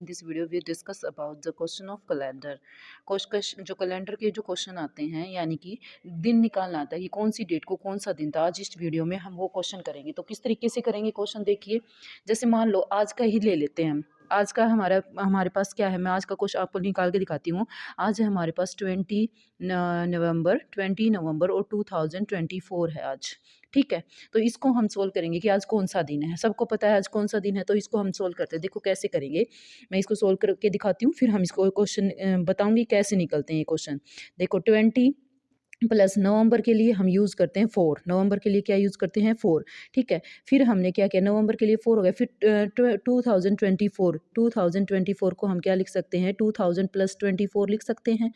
This video we discuss about the question of calendar. Question जो calendar के जो question आते हैं यानी कि दिन निकालना आता है कि कौन सी डेट को कौन सा दिन था। आज इस वीडियो में हम वो क्वेश्चन करेंगे। तो किस तरीके से करेंगे क्वेश्चन देखिए। जैसे मान लो आज का ही ले लेते हैं हम। आज का हमारे पास क्या है, मैं आज का क्वेश्चन आपको निकाल के दिखाती हूँ। आज है हमारे पास 20 नवंबर और 2024 है आज। ठीक है, तो इसको हम सोल्व करेंगे कि आज कौन सा दिन है। सबको पता है आज कौन सा दिन है, तो इसको हम सोल्व करते हैं। देखो कैसे करेंगे, मैं इसको सोल्व करके दिखाती हूँ, फिर हम इसको क्वेश्चन बताऊंगी कैसे निकलते हैं ये क्वेश्चन। देखो 20 प्लस नवंबर के लिए हम यूज़ करते हैं 4। नवंबर के लिए क्या यूज़ करते हैं 4। ठीक है, फिर हमने क्या किया, नवंबर के लिए 4 हो गया। फिर 2024 को हम क्या लिख सकते हैं, 2000 प्लस 24 लिख सकते हैं।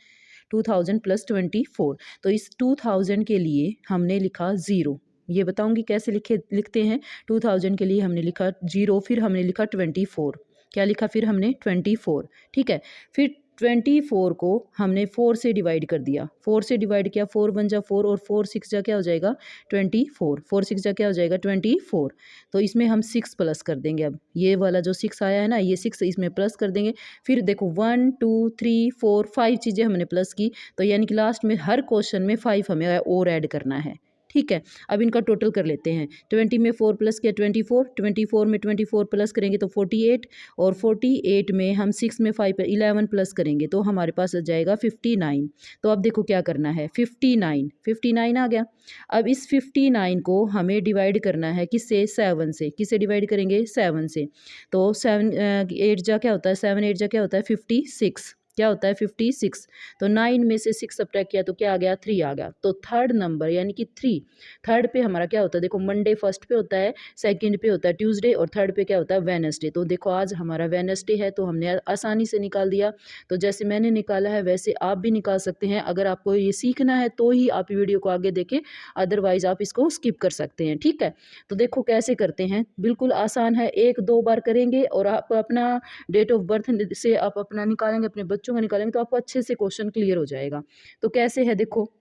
2000 प्लस 24, तो इस 2000 के लिए हमने लिखा 0। ये बताऊंगी कैसे लिखते हैं। 2000 के लिए हमने लिखा 0, फिर हमने लिखा 24। क्या लिखा फिर हमने 24। ठीक है, फिर 24 को हमने 4 से डिवाइड कर दिया। 4 से डिवाइड किया, 4 1 जा 4 और 4 6 जा क्या हो जाएगा 24। 4 6 जा क्या हो जाएगा 24। तो इसमें हम 6 प्लस कर देंगे। अब ये वाला जो 6 आया है ना, ये 6 इसमें प्लस कर देंगे। फिर देखो 1 2 3 4 5 चीज़ें हमने प्लस की, तो यानी कि लास्ट में हर क्वेश्चन में 5 हमें और ऐड करना है। ठीक है, अब इनका टोटल कर लेते हैं। 20 में 4 प्लस किया 24, 24 में 24 प्लस करेंगे तो 48, और 48 में हम 6 में 5 11 प्लस करेंगे तो हमारे पास आ जाएगा 59। तो अब देखो क्या करना है, 59 आ गया। अब इस 59 को हमें डिवाइड करना है किससे, 7 से। किससे डिवाइड करेंगे, 7 से। तो 7 8 जा क्या होता है, 7 8 जा क्या होता है 56। क्या होता है 56। तो 9 में से 6 सब्ट्रैक्ट किया तो क्या आ गया 3 आ गया। तो थर्ड नंबर यानी कि 3। थर्ड पे हमारा क्या होता है, देखो मंडे फर्स्ट पे होता है, सेकंड पे होता है ट्यूसडे, और थर्ड पे क्या होता है वेडनेसडे। तो देखो आज हमारा वेडनेसडे है, तो हमने आसानी से निकाल दिया। तो जैसे मैंने निकाला है वैसे आप भी निकाल सकते हैं। अगर आपको ये सीखना है तो ही आप वीडियो को आगे देखें, अदरवाइज आप इसको स्किप कर सकते हैं। ठीक है, तो देखो कैसे करते हैं, बिल्कुल आसान है। 1 2 बार करेंगे और आप अपना डेट ऑफ बर्थ से आप अपना निकालेंगे, अपने बच्चों का निकालेंगे, तो आपको अच्छे से क्वेश्चन क्लियर हो जाएगा। तो कैसे है देखो,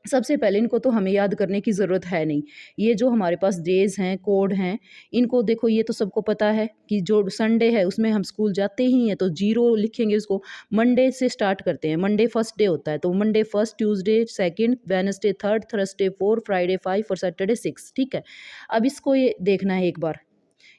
सबसे पहले इनको तो हमें याद करने की ज़रूरत है नहीं। ये जो हमारे पास डेज़ हैं, कोड हैं, इनको देखो ये तो सबको पता है कि जो संडे है उसमें हम स्कूल जाते ही हैं, तो 0 लिखेंगे उसको। मंडे से स्टार्ट करते हैं, मंडे फर्स्ट डे होता है, तो Monday first, Tuesday second, Wednesday third, Thursday 4, Friday 5 और सैटरडे 6। ठीक है, अब इसको ये देखना है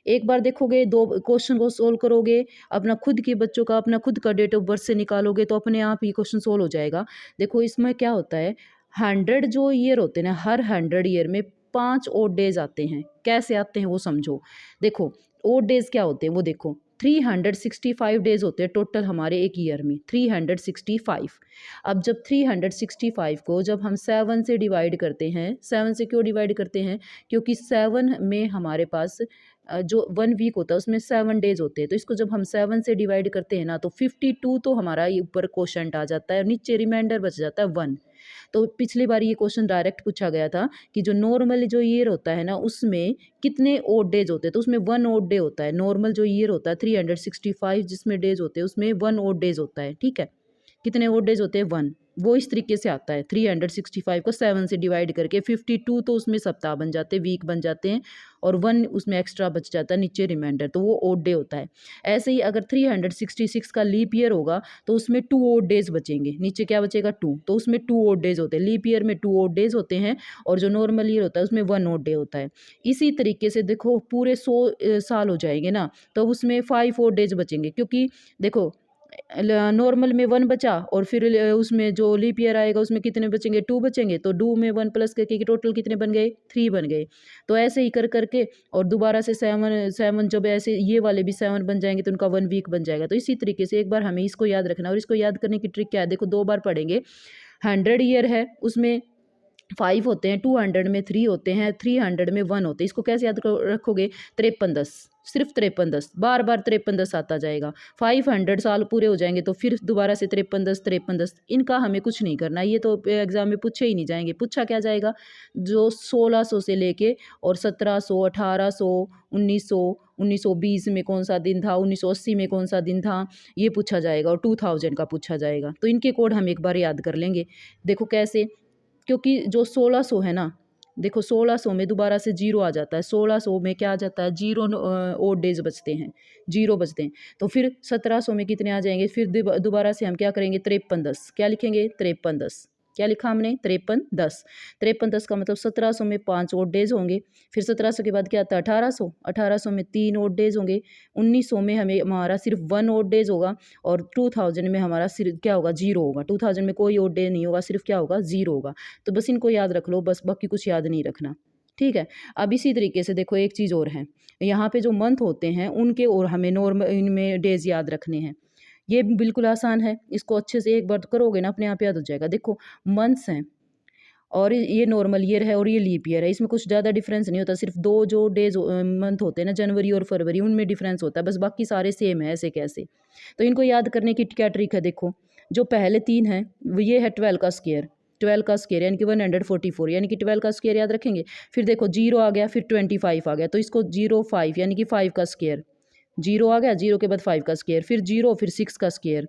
एक बार देखोगे, 2 क्वेश्चन को सोल्व करोगे, अपना खुद के बच्चों का अपना खुद का डेट ऑफ बर्थ से निकालोगे तो अपने आप ही क्वेश्चन सोल्व हो जाएगा। देखो इसमें क्या होता है, 100 जो ईयर होते हैं ना, हर 100 ईयर में 5 ओड डेज आते हैं। कैसे आते हैं वो समझो। देखो ओड डेज क्या होते हैं वो देखो, 365 डेज होते हैं टोटल हमारे एक ईयर में, 365। अब जब 365 को जब हम 7 से डिवाइड करते हैं, 7 से क्यों डिवाइड करते हैं, क्योंकि 7 में हमारे पास जो 1 वीक होता है उसमें 7 डेज होते हैं। तो इसको जब हम 7 से डिवाइड करते हैं ना, तो 52 तो हमारा ये ऊपर क्वोशंट आ जाता है और नीचे रिमाइंडर बच जाता है 1। तो पिछली बार ये क्वेश्चन डायरेक्ट पूछा गया था कि जो नॉर्मल जो ईयर होता है ना, उसमें कितने ओड डेज होते हैं, तो उसमें 1 ओड डे होता है। नॉर्मल जो ईयर होता है 365 जिसमें डेज होते हैं उसमें 1 ओड डेज होता है। ठीक है, कितने ओड डेज होते हैं 1। वो इस तरीके से आता है, 365 को 7 से डिवाइड करके 52 तो उसमें सप्ताह बन जाते हैं, वीक बन जाते हैं, और 1 उसमें एक्स्ट्रा बच जाता है नीचे रिमाइंडर, तो वो ओड डे होता है। ऐसे ही अगर 366 का लीप ईयर होगा तो उसमें 2 ओड डेज बचेंगे, नीचे क्या बचेगा 2, तो उसमें 2 ओड डेज होते हैं। लीप ईयर में 2 ओड डेज होते हैं, और जो नॉर्मल ईयर होता है उसमें 1 ओड डे होता है। इसी तरीके से देखो पूरे 100 साल हो जाएंगे ना, तो उसमें 5 ओड डेज बचेंगे, क्योंकि देखो नॉर्मल में 1 बचा, और फिर उसमें जो लीप ईयर आएगा उसमें कितने बचेंगे 2 बचेंगे, तो 2 में 1 प्लस करके टोटल कितने बन गए 3 बन गए। तो ऐसे ही कर करके, और दोबारा से 7 जब ऐसे ये वाले भी 7 बन जाएंगे तो उनका 1 वीक बन जाएगा। तो इसी तरीके से एक बार हमें इसको याद रखना, और इसको याद करने की ट्रिक क्या है, देखो 2 बार पढ़ेंगे। 100 ईयर है उसमें 5 होते हैं, 200 में 3 होते हैं, 300 में 1 होते हैं। इसको कैसे याद रखोगे, 53 10, सिर्फ 53 10, बार बार 53 10 आता जाएगा। 500 साल पूरे हो जाएंगे तो फिर दोबारा से 53 10 53 10। इनका हमें कुछ नहीं करना, ये तो एग्जाम में पूछे ही नहीं जाएंगे। पूछा क्या जाएगा, जो 1600 से लेके और 1700 1800 1900 1920 में कौन सा दिन था, 1980 में कौन सा दिन था, ये पूछा जाएगा, और 2000 का पूछा जाएगा। तो इनके कोड हम एक बार याद कर लेंगे। देखो कैसे, क्योंकि जो 1600 है ना, देखो 1600 में दोबारा से जीरो आ जाता है, 1600 में क्या आ जाता है, जीरो ओड डेज बचते हैं, जीरो बचते हैं। तो फिर 1700 में कितने आ जाएंगे, फिर दोबारा से हम क्या करेंगे, 5310, क्या लिखेंगे, 5310, क्या लिखा हमने, 5310, 5310 का मतलब 1700 में 5 ओड डेज होंगे। फिर 1700 के बाद क्या आता है, 1800, 1800 में 3 ओड डेज होंगे। 1900 में हमें हमारा सिर्फ 1 ओड डेज होगा, और 2000 में हमारा सिर्फ क्या होगा, जीरो होगा। 2000 में कोई ओड डे नहीं होगा, सिर्फ क्या होगा, जीरो होगा। तो बस इनको याद रख लो, बस बाकी कुछ याद नहीं रखना, ठीक है। अब इसी तरीके से देखो एक चीज़ और है, यहाँ पे जो मंथ होते हैं उनके और हमें नॉर्मल इनमें डेज याद रखने हैं। ये बिल्कुल आसान है, इसको अच्छे से एक बार करोगे ना अपने आप याद हो जाएगा। देखो मंथ्स हैं और ये नॉर्मल ईयर है और ये लीप ईयर है, इसमें कुछ ज़्यादा डिफरेंस नहीं होता, सिर्फ दो जो डेज मंथ होते हैं ना, जनवरी और फरवरी, उनमें डिफरेंस होता है, बस बाकी सारे सेम है ऐसे कैसे। तो इनको याद करने की क्या ट्रिक है, देखो जो पहले तीन हैं वो ये है 12 का स्क्वायर, 12 का स्क्वायर यानी कि 144, यानी कि 12 का स्क्वायर याद रखेंगे। फिर देखो जीरो आ गया, फिर 25 आ गया, तो इसको 05 यानी कि 5 का स्क्वायर, जीरो आ गया, जीरो के बाद 5 का स्क्वायर, फिर जीरो, फिर 6 का स्क्वायर,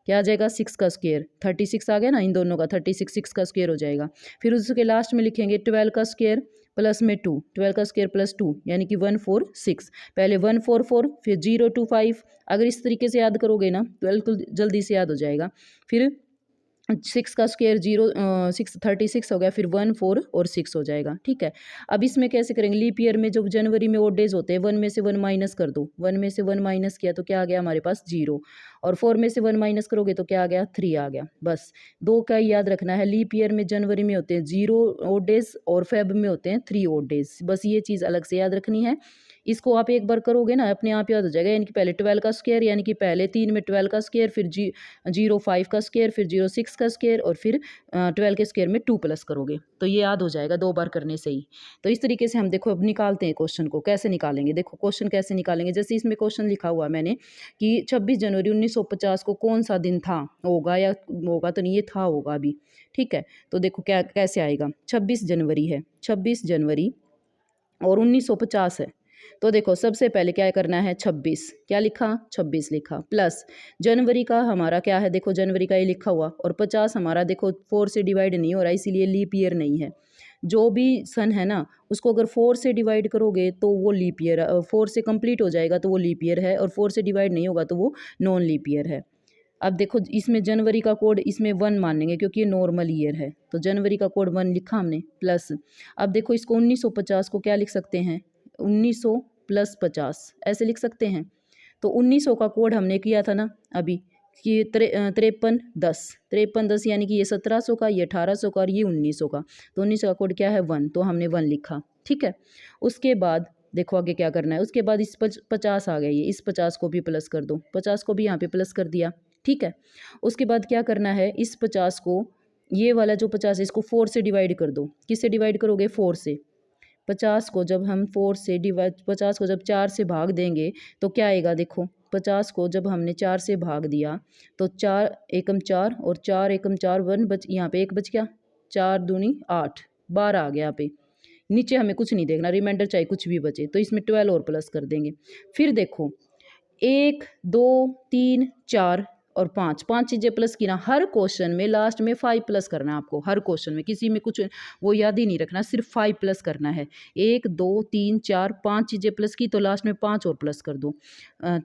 क्या आ जाएगा, 6 का स्क्वायर, 36 आ गया ना इन दोनों का, 36 6 का स्क्वायर हो जाएगा। फिर उसके लास्ट में लिखेंगे 12 का स्क्वायर प्लस में 2, 12 का स्क्वायर प्लस 2 यानी कि 146, पहले 144 फिर 025। अगर इस तरीके से याद करोगे ना तो बिल्कुल जल्दी से याद हो जाएगा। फिर 6 का स्क्वायर 36 हो गया, फिर 1 4 और 6 हो जाएगा, ठीक है। अब इसमें कैसे करेंगे, लीप ईयर में जब जनवरी में ओड डेज होते हैं, 1 में से 1 माइनस कर दो, 1 में से 1 माइनस किया तो क्या आ गया हमारे पास, 0, और 4 में से 1 माइनस करोगे तो क्या आ गया, 3 आ गया। बस दो का याद रखना है, लीप ईयर में जनवरी में होते हैं 0 ओड डेज और फेब में होते हैं 3 ओड डेज, बस ये चीज़ अलग से याद रखनी है। इसको आप एक बार करोगे ना अपने आप याद हो जाएगा, यानी कि पहले 12 का स्क्वायर, यानी कि पहले 3 में 12 का स्क्वायर, फिर 05 का स्क्वायर, फिर 06 का स्क्वायर, और फिर 12 के स्क्वायर में 2 प्लस करोगे तो ये याद हो जाएगा 2 बार करने से ही। तो इस तरीके से हम देखो अब निकालते हैं क्वेश्चन को, कैसे निकालेंगे, देखो क्वेश्चन कैसे निकालेंगे। जैसे इसमें क्वेश्चन लिखा हुआ मैंने कि 26 जनवरी 1950 को कौन सा दिन था, होगा या होगा तो नहीं, ये था होगा अभी, ठीक है। तो देखो क्या कैसे आएगा, 26 जनवरी है, 26 जनवरी और 1950 है, तो देखो सबसे पहले क्या करना है, 26, क्या लिखा, 26 लिखा, प्लस जनवरी का हमारा क्या है, देखो जनवरी का ये लिखा हुआ, और 50 हमारा देखो 4 से डिवाइड नहीं हो रहा, इसीलिए लीप ईयर नहीं है। जो भी सन है ना उसको अगर 4 से डिवाइड करोगे तो वो लीप ईयर, 4 से कंप्लीट हो जाएगा तो वो लीप ईयर है, और 4 से डिवाइड नहीं होगा तो वो नॉन लीप ईयर है। अब देखो इसमें जनवरी का कोड इसमें 1 मानेंगे क्योंकि ये नॉर्मल ईयर है, तो जनवरी का कोड 1 लिखा हमने, प्लस अब देखो इसको 1950 को क्या लिख सकते हैं, 1900 प्लस 50 ऐसे लिख सकते हैं। तो 1900 का कोड हमने किया था ना अभी कि 5310, 5310 यानी कि ये 1700 का, ये 1800 का और ये 1900 का, तो 1900 का कोड क्या है 1, तो हमने 1 लिखा, ठीक है। उसके बाद देखो आगे क्या करना है, उसके बाद इस 50 आ गया, ये इस 50 को भी प्लस कर दो, 50 को भी यहाँ पे प्लस कर दिया, ठीक है। उसके बाद क्या करना है, इस 50 को, ये वाला जो 50 है इसको 4 से डिवाइड कर दो, किससे डिवाइड करोगे, 4 से। 50 को जब हम 4 से डिवाइड, 50 को जब 4 से भाग देंगे तो क्या आएगा, देखो 50 को जब हमने 4 से भाग दिया तो 4 एकम 4 और 4 एकम 4 1 बच, यहाँ पे 1 बच गया, 4 दूनी 8, 12 आ गया यहाँ पे। नीचे हमें कुछ नहीं देखना, रिमाइंडर चाहे कुछ भी बचे, तो इसमें 12 और प्लस कर देंगे। फिर देखो 1 2 3 4 और 5, 5 चीज़ें प्लस की ना, हर क्वेश्चन में लास्ट में 5 प्लस करना है आपको, हर क्वेश्चन में किसी में कुछ वो याद ही नहीं रखना, सिर्फ 5 प्लस करना है। 1 2 3 4 5 चीज़ें प्लस की तो लास्ट में 5 और प्लस कर दो,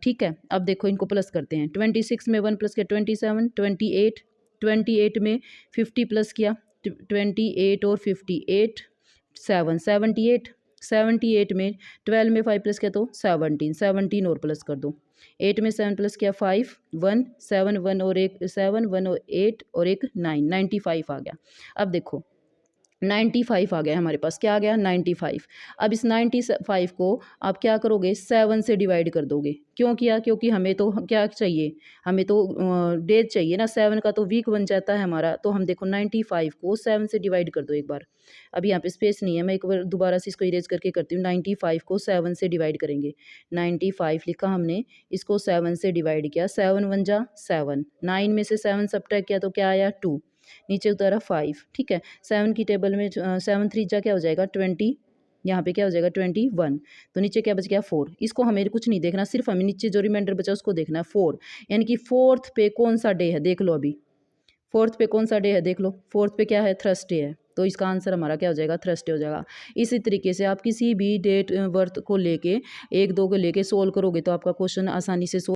ठीक है। अब देखो इनको प्लस करते हैं, 26 में 1 प्लस किया 27, 28, 28 में 50 प्लस किया 28 और 58 7, 78, 78 में 12 में 5 प्लस किया तो 17, 17 और प्लस कर दो, 8 में 7 प्लस किया 5 1 7 1 और एक 7 1 और 8 और एक 9, 95 आ गया। अब देखो 95 आ गया हमारे पास, क्या आ गया 95। अब इस 95 को आप क्या करोगे, 7 से डिवाइड कर दोगे, क्यों किया, क्योंकि हमें तो क्या चाहिए, हमें तो डेज चाहिए ना, 7 का तो वीक बन जाता है हमारा, तो हम देखो 95 को 7 से डिवाइड कर दो एक बार। अब यहाँ पे स्पेस नहीं है, मैं एक बार दोबारा से इसको इरेज करके करती हूँ, 95 को 7 से डिवाइड करेंगे, 95 लिखा हमने, इसको 7 से डिवाइड किया, 7 1 जा 7, 9 में से 7 सब्ट्रैक्ट किया तो क्या आया 2, नीचे उतारा 5, ठीक है। 7 की टेबल में 7 3 जा क्या हो जाएगा 20, यहाँ पे क्या हो जाएगा 21, तो नीचे क्या बच गया 4। इसको हमें कुछ नहीं देखना, सिर्फ हमें नीचे जो रिमाइंडर बचा उसको देखना है 4, यानी कि 4th पे कौन सा डे है देख लो, अभी 4th पे कौन सा डे है देख लो, 4th पे क्या है, थर्सडे है, तो इसका आंसर हमारा क्या हो जाएगा, थर्सडे हो जाएगा। इसी तरीके से आप किसी भी डेट बर्थ को लेके 1 2 को लेके सोल्व करोगे तो आपका क्वेश्चन आसानी से